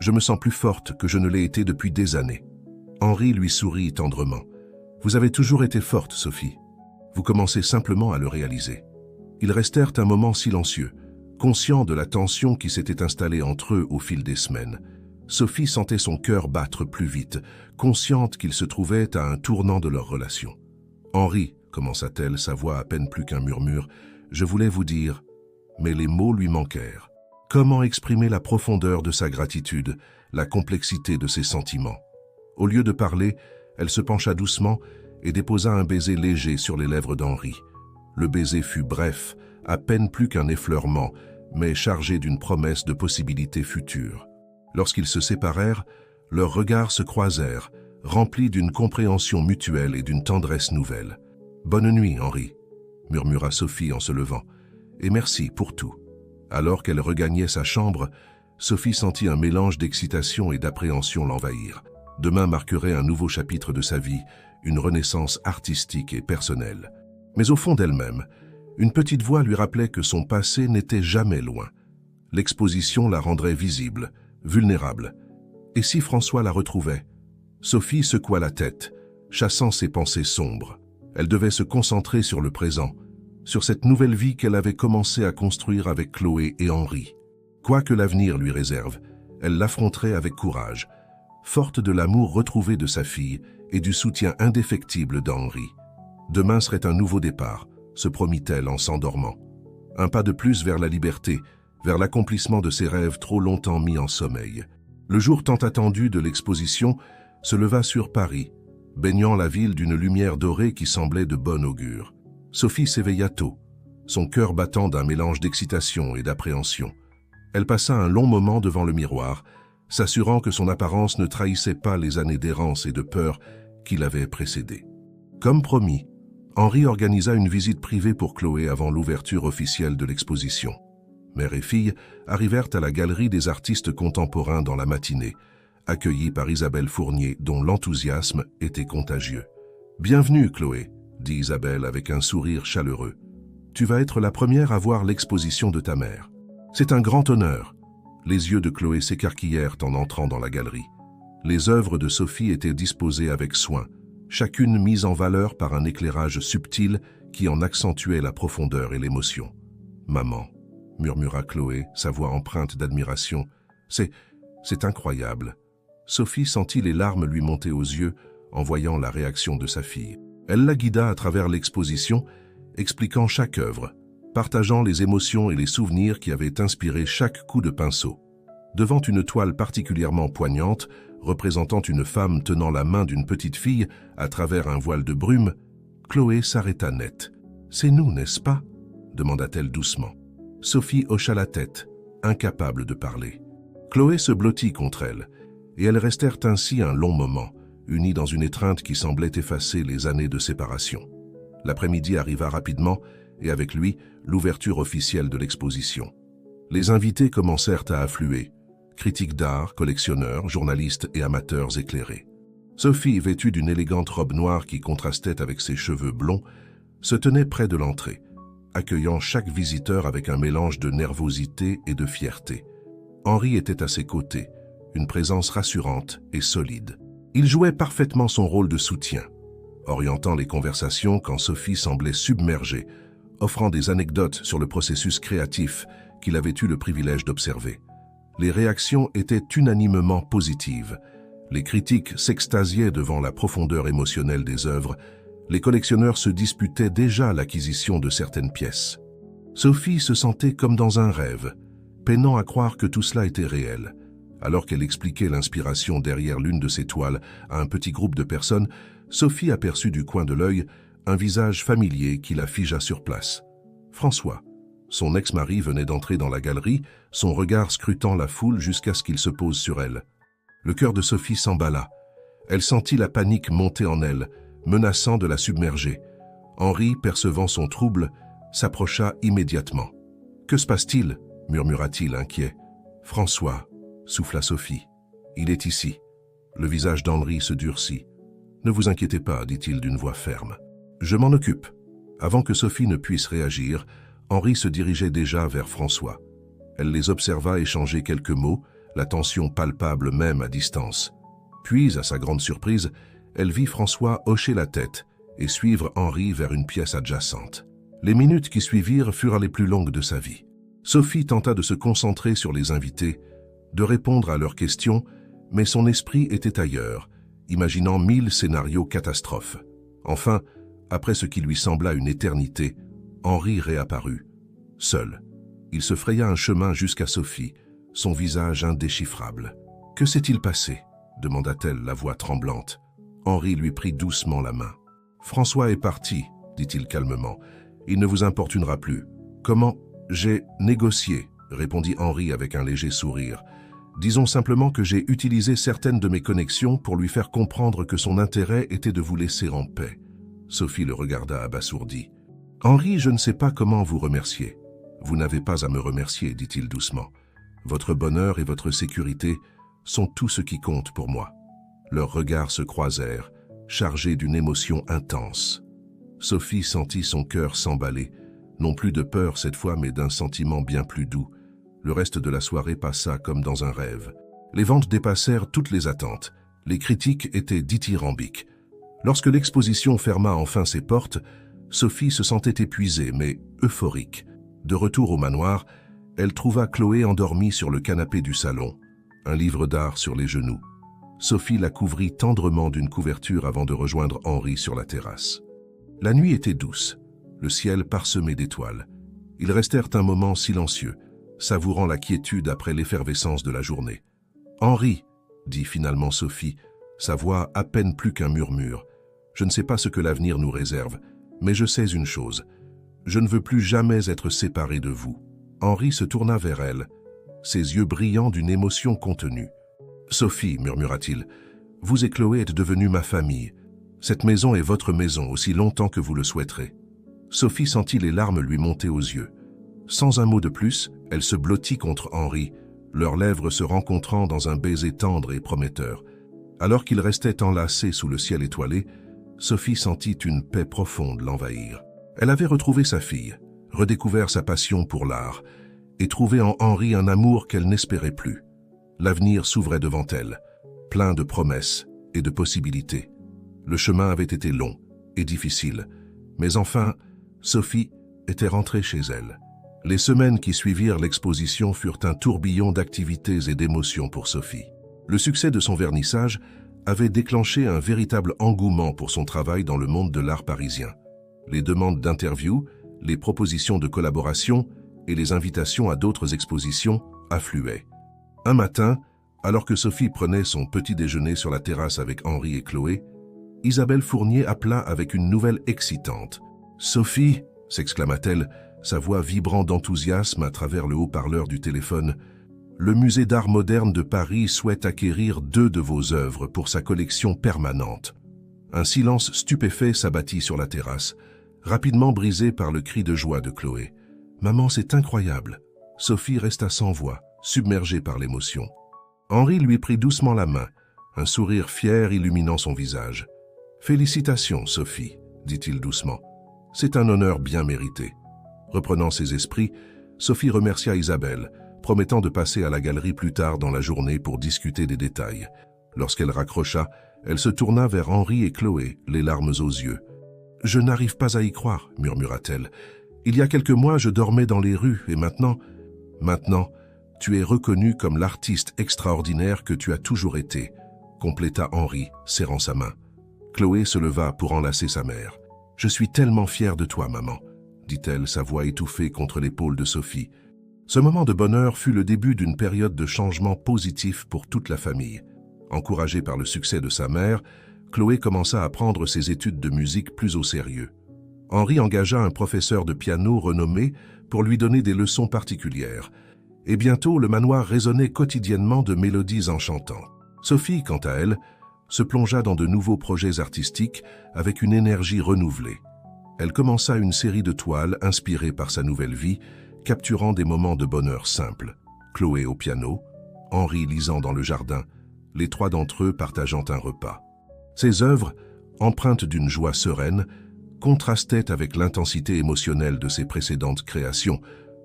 je me sens plus forte que je ne l'ai été depuis des années. » Henri lui sourit tendrement. « Vous avez toujours été forte, Sophie. Vous commencez simplement à le réaliser. » Ils restèrent un moment silencieux, conscients de la tension qui s'était installée entre eux au fil des semaines. Sophie sentait son cœur battre plus vite, consciente qu'ils se trouvaient à un tournant de leur relation. « Henri, » commença-t-elle, sa voix à peine plus qu'un murmure, « je voulais vous dire… » Mais les mots lui manquèrent. Comment exprimer la profondeur de sa gratitude, la complexité de ses sentiments? Au lieu de parler, elle se pencha doucement et déposa un baiser léger sur les lèvres d'Henri. Le baiser fut bref, à peine plus qu'un effleurement, mais chargé d'une promesse de possibilités futures. Lorsqu'ils se séparèrent, leurs regards se croisèrent, remplis d'une compréhension mutuelle et d'une tendresse nouvelle. « Bonne nuit, Henri », murmura Sophie en se levant, « et merci pour tout. » Alors qu'elle regagnait sa chambre, Sophie sentit un mélange d'excitation et d'appréhension l'envahir. Demain marquerait un nouveau chapitre de sa vie, une renaissance artistique et personnelle. Mais au fond d'elle-même, une petite voix lui rappelait que son passé n'était jamais loin. L'exposition la rendrait visible, vulnérable. Et si François la retrouvait? Sophie secoua la tête, chassant ses pensées sombres. Elle devait se concentrer sur le présent, sur cette nouvelle vie qu'elle avait commencé à construire avec Chloé et Henri. Quoi que l'avenir lui réserve, elle l'affronterait avec courage, forte de l'amour retrouvé de sa fille et du soutien indéfectible d'Henri. Demain serait un nouveau départ, se promit-elle en s'endormant. Un pas de plus vers la liberté, vers l'accomplissement de ses rêves trop longtemps mis en sommeil. Le jour tant attendu de l'exposition se leva sur Paris, baignant la ville d'une lumière dorée qui semblait de bon augure. Sophie s'éveilla tôt, son cœur battant d'un mélange d'excitation et d'appréhension. Elle passa un long moment devant le miroir, s'assurant que son apparence ne trahissait pas les années d'errance et de peur qui l'avaient précédée. Comme promis, Henri organisa une visite privée pour Chloé avant l'ouverture officielle de l'exposition. Mère et fille arrivèrent à la galerie des artistes contemporains dans la matinée, accueillis par Isabelle Fournier, dont l'enthousiasme était contagieux. « Bienvenue, Chloé », dit Isabelle avec un sourire chaleureux. « Tu vas être la première à voir l'exposition de ta mère. C'est un grand honneur. » Les yeux de Chloé s'écarquillèrent en entrant dans la galerie. Les œuvres de Sophie étaient disposées avec soin, chacune mise en valeur par un éclairage subtil qui en accentuait la profondeur et l'émotion. « Maman », murmura Chloé, sa voix empreinte d'admiration, « c'est incroyable. » Sophie sentit les larmes lui monter aux yeux en voyant la réaction de sa fille. Elle la guida à travers l'exposition, expliquant chaque œuvre, partageant les émotions et les souvenirs qui avaient inspiré chaque coup de pinceau. Devant une toile particulièrement poignante, représentant une femme tenant la main d'une petite fille à travers un voile de brume, Chloé s'arrêta net. « C'est nous, n'est-ce pas ?» demanda-t-elle doucement. Sophie hocha la tête, incapable de parler. Chloé se blottit contre elle, et elles restèrent ainsi un long moment, unies dans une étreinte qui semblait effacer les années de séparation. L'après-midi arriva rapidement, et avec lui, l'ouverture officielle de l'exposition. Les invités commencèrent à affluer, critiques d'art, collectionneurs, journalistes et amateurs éclairés. Sophie, vêtue d'une élégante robe noire qui contrastait avec ses cheveux blonds, se tenait près de l'entrée, accueillant chaque visiteur avec un mélange de nervosité et de fierté. Henri était à ses côtés, une présence rassurante et solide. Il jouait parfaitement son rôle de soutien, orientant les conversations quand Sophie semblait submergée, offrant des anecdotes sur le processus créatif qu'il avait eu le privilège d'observer. Les réactions étaient unanimement positives. Les critiques s'extasiaient devant la profondeur émotionnelle des œuvres. Les collectionneurs se disputaient déjà l'acquisition de certaines pièces. Sophie se sentait comme dans un rêve, peinant à croire que tout cela était réel. Alors qu'elle expliquait l'inspiration derrière l'une de ses toiles à un petit groupe de personnes, Sophie aperçut du coin de l'œil un visage familier qui la figea sur place. François. Son ex-mari venait d'entrer dans la galerie, son regard scrutant la foule jusqu'à ce qu'il se pose sur elle. Le cœur de Sophie s'emballa. Elle sentit la panique monter en elle, menaçant de la submerger. Henri, percevant son trouble, s'approcha immédiatement. « Que se passe-t-il » murmura-t-il inquiet. « François » souffla Sophie. « Il est ici. » Le visage d'Henri se durcit. « Ne vous inquiétez pas, dit-il d'une voix ferme. Je m'en occupe. » Avant que Sophie ne puisse réagir, Henri se dirigeait déjà vers François. Elle les observa échanger quelques mots, la tension palpable même à distance. Puis, à sa grande surprise, elle vit François hocher la tête et suivre Henri vers une pièce adjacente. Les minutes qui suivirent furent les plus longues de sa vie. Sophie tenta de se concentrer sur les invités, de répondre à leurs questions, mais son esprit était ailleurs, imaginant 1000 scénarios catastrophes. Enfin, après ce qui lui sembla une éternité, Henri réapparut, seul. Il se fraya un chemin jusqu'à Sophie, son visage indéchiffrable. « Que s'est-il passé ?» demanda-t-elle, la voix tremblante. Henri lui prit doucement la main. « François est parti, » dit-il calmement. « Il ne vous importunera plus. »« Comment ?»« J'ai négocié, » répondit Henri avec un léger sourire. « Disons simplement que j'ai utilisé certaines de mes connexions pour lui faire comprendre que son intérêt était de vous laisser en paix. » Sophie le regarda abasourdie. « Henri, je ne sais pas comment vous remercier. »« Vous n'avez pas à me remercier, » dit-il doucement. « Votre bonheur et votre sécurité sont tout ce qui compte pour moi. » Leurs regards se croisèrent, chargés d'une émotion intense. Sophie sentit son cœur s'emballer, non plus de peur cette fois, mais d'un sentiment bien plus doux. Le reste de la soirée passa comme dans un rêve. Les ventes dépassèrent toutes les attentes. Les critiques étaient dithyrambiques. Lorsque l'exposition ferma enfin ses portes, Sophie se sentait épuisée, mais euphorique. De retour au manoir, elle trouva Chloé endormie sur le canapé du salon, un livre d'art sur les genoux. Sophie la couvrit tendrement d'une couverture avant de rejoindre Henri sur la terrasse. La nuit était douce, le ciel parsemé d'étoiles, Ils restèrent un moment silencieux, savourant la quiétude après l'effervescence de la journée. « Henri, » dit finalement Sophie, sa voix à peine plus qu'un murmure. « Je ne sais pas ce que l'avenir nous réserve, mais je sais une chose. Je ne veux plus jamais être séparé de vous. » Henri se tourna vers elle, ses yeux brillants d'une émotion contenue. « Sophie, murmura-t-il, vous et Chloé êtes devenue ma famille. Cette maison est votre maison aussi longtemps que vous le souhaiterez. » Sophie sentit les larmes lui monter aux yeux. Sans un mot de plus, elle se blottit contre Henri, leurs lèvres se rencontrant dans un baiser tendre et prometteur. Alors qu'ils restaient enlacés sous le ciel étoilé, Sophie sentit une paix profonde l'envahir. Elle avait retrouvé sa fille, redécouvert sa passion pour l'art, et trouvé en Henri un amour qu'elle n'espérait plus. L'avenir s'ouvrait devant elle, plein de promesses et de possibilités. Le chemin avait été long et difficile, mais enfin, Sophie était rentrée chez elle. Les semaines qui suivirent l'exposition furent un tourbillon d'activités et d'émotions pour Sophie. Le succès de son vernissage avait déclenché un véritable engouement pour son travail dans le monde de l'art parisien. Les demandes d'interviews, les propositions de collaboration et les invitations à d'autres expositions affluaient. Un matin, alors que Sophie prenait son petit déjeuner sur la terrasse avec Henri et Chloé, Isabelle Fournier appela avec une nouvelle excitante. « Sophie !» s'exclama-t-elle, sa voix vibrant d'enthousiasme à travers le haut-parleur du téléphone. « Le musée d'art moderne de Paris souhaite acquérir 2 de vos œuvres pour sa collection permanente. » Un silence stupéfait s'abattit sur la terrasse, rapidement brisé par le cri de joie de Chloé. « Maman, c'est incroyable !» Sophie resta sans voix, submergée par l'émotion. Henri lui prit doucement la main, un sourire fier illuminant son visage. « Félicitations, Sophie, » dit-il doucement. « C'est un honneur bien mérité. » Reprenant ses esprits, Sophie remercia Isabelle, promettant de passer à la galerie plus tard dans la journée pour discuter des détails. Lorsqu'elle raccrocha, elle se tourna vers Henri et Chloé, les larmes aux yeux. « Je n'arrive pas à y croire, » murmura-t-elle. « Il y a quelques mois, je dormais dans les rues et maintenant... » « Maintenant, tu es reconnue comme l'artiste extraordinaire que tu as toujours été, » compléta Henri, serrant sa main. Chloé se leva pour enlacer sa mère. « Je suis tellement fière de toi, maman, » dit-elle, sa voix étouffée contre l'épaule de Sophie. Ce moment de bonheur fut le début d'une période de changement positif pour toute la famille. Encouragée par le succès de sa mère, Chloé commença à prendre ses études de musique plus au sérieux. Henri engagea un professeur de piano renommé pour lui donner des leçons particulières, et bientôt le manoir résonnait quotidiennement de mélodies enchantantes. Sophie, quant à elle, se plongea dans de nouveaux projets artistiques avec une énergie renouvelée. Elle commença une série de toiles inspirées par sa nouvelle vie, capturant des moments de bonheur simples. Chloé au piano, Henri lisant dans le jardin, les 3 d'entre eux partageant un repas. Ces œuvres, empreintes d'une joie sereine, contrastait avec l'intensité émotionnelle de ses précédentes créations,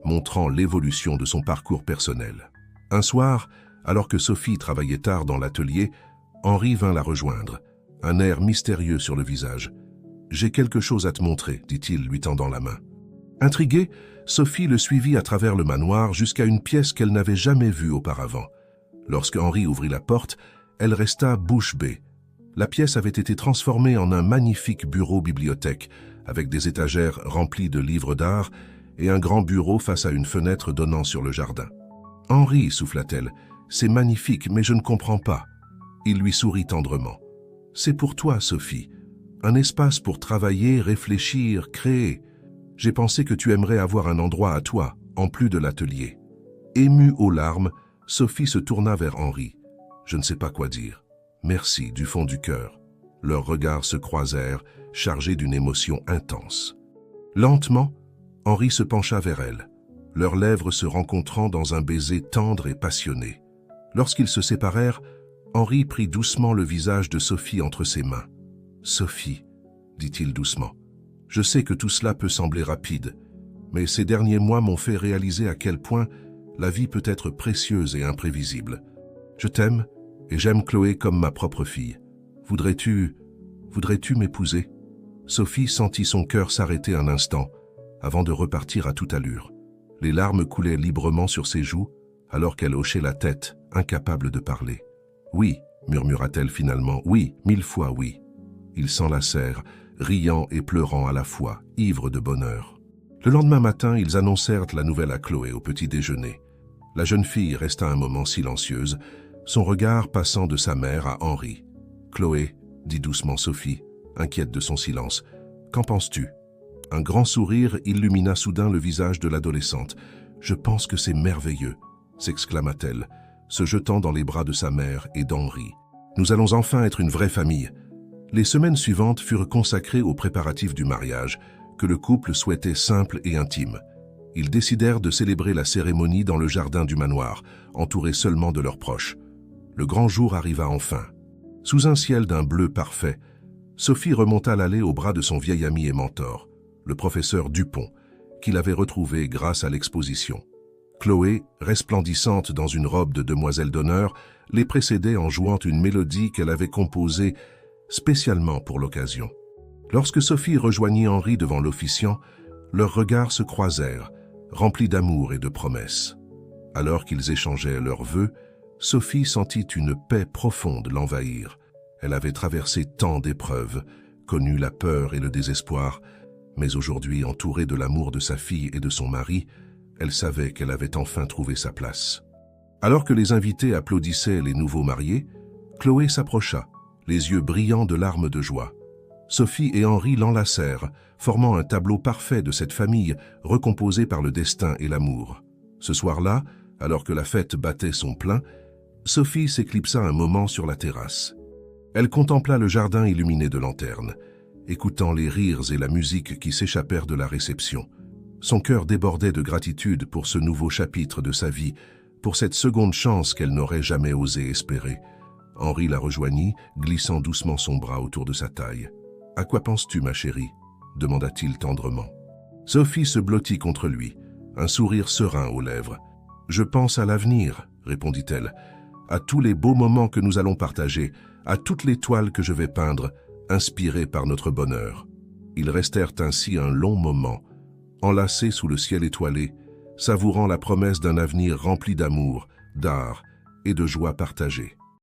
montrant l'évolution de son parcours personnel. Un soir, alors que Sophie travaillait tard dans l'atelier, Henri vint la rejoindre, un air mystérieux sur le visage. « J'ai quelque chose à te montrer, » dit-il, lui tendant la main. Intriguée, Sophie le suivit à travers le manoir jusqu'à une pièce qu'elle n'avait jamais vue auparavant. Lorsque Henri ouvrit la porte, elle resta bouche bée. La pièce avait été transformée en un magnifique bureau-bibliothèque, avec des étagères remplies de livres d'art et un grand bureau face à une fenêtre donnant sur le jardin. « Henri, » souffla-t-elle, « c'est magnifique, mais je ne comprends pas. » Il lui sourit tendrement. « C'est pour toi, Sophie. Un espace pour travailler, réfléchir, créer. J'ai pensé que tu aimerais avoir un endroit à toi, en plus de l'atelier. » Émue aux larmes, Sophie se tourna vers Henri. « Je ne sais pas quoi dire. Merci du fond du cœur. » Leurs regards se croisèrent, chargés d'une émotion intense. Lentement, Henri se pencha vers elle, leurs lèvres se rencontrant dans un baiser tendre et passionné. Lorsqu'ils se séparèrent, Henri prit doucement le visage de Sophie entre ses mains. « Sophie, » dit-il doucement, « je sais que tout cela peut sembler rapide, mais ces derniers mois m'ont fait réaliser à quel point la vie peut être précieuse et imprévisible. Je t'aime et j'aime Chloé comme ma propre fille. Voudrais-tu m'épouser ?» Sophie sentit son cœur s'arrêter un instant, avant de repartir à toute allure. Les larmes coulaient librement sur ses joues, alors qu'elle hochait la tête, incapable de parler. « Oui, » murmura-t-elle finalement, « oui, 1000 fois oui. » Ils s'enlacèrent, riant et pleurant à la fois, ivres de bonheur. Le lendemain matin, ils annoncèrent la nouvelle à Chloé au petit déjeuner. La jeune fille resta un moment silencieuse, son regard passant de sa mère à Henri. « Chloé, » dit doucement Sophie, inquiète de son silence, « qu'en penses-tu » Un grand sourire illumina soudain le visage de l'adolescente. « Je pense que c'est merveilleux » s'exclama-t-elle, se jetant dans les bras de sa mère et d'Henri. « Nous allons enfin être une vraie famille. » Les semaines suivantes furent consacrées aux préparatifs du mariage, que le couple souhaitait simple et intime. Ils décidèrent de célébrer la cérémonie dans le jardin du manoir, entourés seulement de leurs proches. Le grand jour arriva enfin. Sous un ciel d'un bleu parfait, Sophie remonta l'allée au bras de son vieil ami et mentor, le professeur Dupont, qu'il avait retrouvé grâce à l'exposition. Chloé, resplendissante dans une robe de demoiselle d'honneur, les précédait en jouant une mélodie qu'elle avait composée spécialement pour l'occasion. Lorsque Sophie rejoignit Henri devant l'officiant, leurs regards se croisèrent, remplis d'amour et de promesses. Alors qu'ils échangeaient leurs vœux, Sophie sentit une paix profonde l'envahir. Elle avait traversé tant d'épreuves, connu la peur et le désespoir, mais aujourd'hui, entourée de l'amour de sa fille et de son mari, elle savait qu'elle avait enfin trouvé sa place. Alors que les invités applaudissaient les nouveaux mariés, Chloé s'approcha, les yeux brillants de larmes de joie. Sophie et Henri l'enlacèrent, formant un tableau parfait de cette famille recomposée par le destin et l'amour. Ce soir-là, alors que la fête battait son plein, Sophie s'éclipsa un moment sur la terrasse. Elle contempla le jardin illuminé de lanternes, écoutant les rires et la musique qui s'échappèrent de la réception. Son cœur débordait de gratitude pour ce nouveau chapitre de sa vie, pour cette seconde chance qu'elle n'aurait jamais osé espérer. Henri la rejoignit, glissant doucement son bras autour de sa taille. « À quoi penses-tu, ma chérie » demanda-t-il tendrement. Sophie se blottit contre lui, un sourire serein aux lèvres. « Je pense à l'avenir » répondit-elle, « à tous les beaux moments que nous allons partager, à toutes les toiles que je vais peindre, inspirées par notre bonheur. » Ils restèrent ainsi un long moment, enlacés sous le ciel étoilé, savourant la promesse d'un avenir rempli d'amour, d'art et de joie partagée.